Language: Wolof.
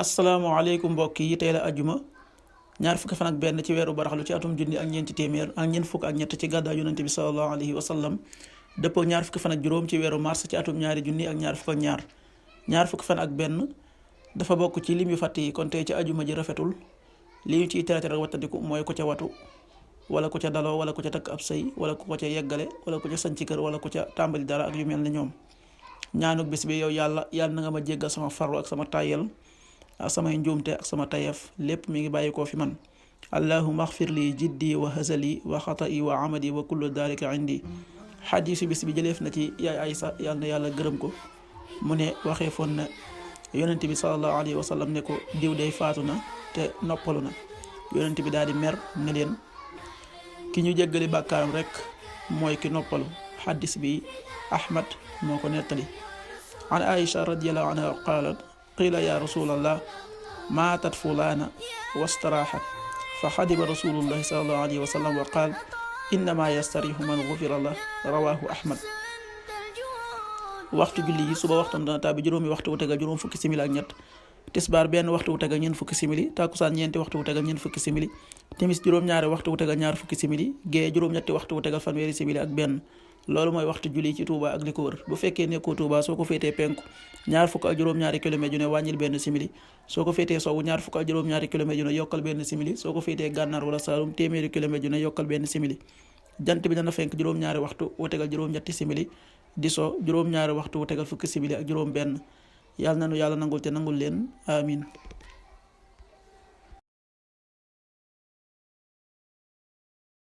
asalaamaaleykum mbokk yi tey la ajjuma ñaar fukki fan ak benn ci weeru baraxlu ci atum junni ak ñeenti téeméer ak ñeent fukk ak ñett ci gàddaa yonente bi sallallahu alayhi wa sallam dëppoo ñaar fukki fan ak juróom ci weeru mars ci atum ñaari junni ak ñaar fukk ak ñaar fukki fan ak benn dafa bokk ci lim yu fàtt yi kon tey ci ajjuma ji rafetul li ñu ciy tere rek wattandiku mooy ku ca watu wala ku ca daloo wala ku ca takk ab sëy wala ku ko ca yeggale wala ku ca sanc kër wala ku ca tàmbali dara ak yu mel ne ñoom. ñaanuk bis bi yow yàlla na nga ma jéggal sama farlu ak sama tàyyel ak samay njuumte ak sama tayef lépp mi ngi bàyyi koo fi man allahumma axfir li jiddi wa hazali wa xata'i wa amadi wa kullu dalika indi xadiisu bis bi jëleef na ci yaay Aysa yàlla na yàlla gërëm ko mu ne waxee foon na yonent bi sallallahu alayhi wa sallam ne ko diw day faatu na te noppalu na yonent bi daal di mer ne leen ki ñu jéggali bàkkaaram rek mooy ki noppalu. xadis bi Ahmad moo ko nettali an Aisha radiyallahu anha qaalat qiila ya rasulallah maatat fulaana wastaraaxat fa xadiba rasulullahi sallallahu alayhi wa sallam wa qaal innama yastarihu man gufira lah rawahu Ahmad. waxtu julli yi suba waxtam dana tàbbi juróomi waxtu wu tegal juróom fukki simili ak ñett, tisbaar benn waxtu wu tegal ñeent fukki simili, takkusaan ñeenti waxtu wu tegal ñeent fukki simili, timis juróom-ñaari waxtu wu tegal ñaar fukki simili, gee juróom-ñetti waxtu wu tegal fanweeri simili ak benn. loolu mooy waxtu julli ci Touba ak li ko wër. bu fekkee nekkoo Touba soo ko féetee penku ñaar fukk ak juróom-ñaari kilomètre yu ne wàññil benn simili, soo ko féetee sowwu ñaar fukk ak juróom-ñaari kilomètre yu ne yokkal benn simili, soo ko féetee gànnaar wala Saalum téeméeri kilomètre yu ne yokkal benn simili. jant bi dana fenk juróom-ñaari waxtu wu tegal juróom-ñetti simili, di so juróom-ñaari waxtu wu tegal fukki simili ak juróom benn. yàlla nanu yàlla nangul te nangul leen amin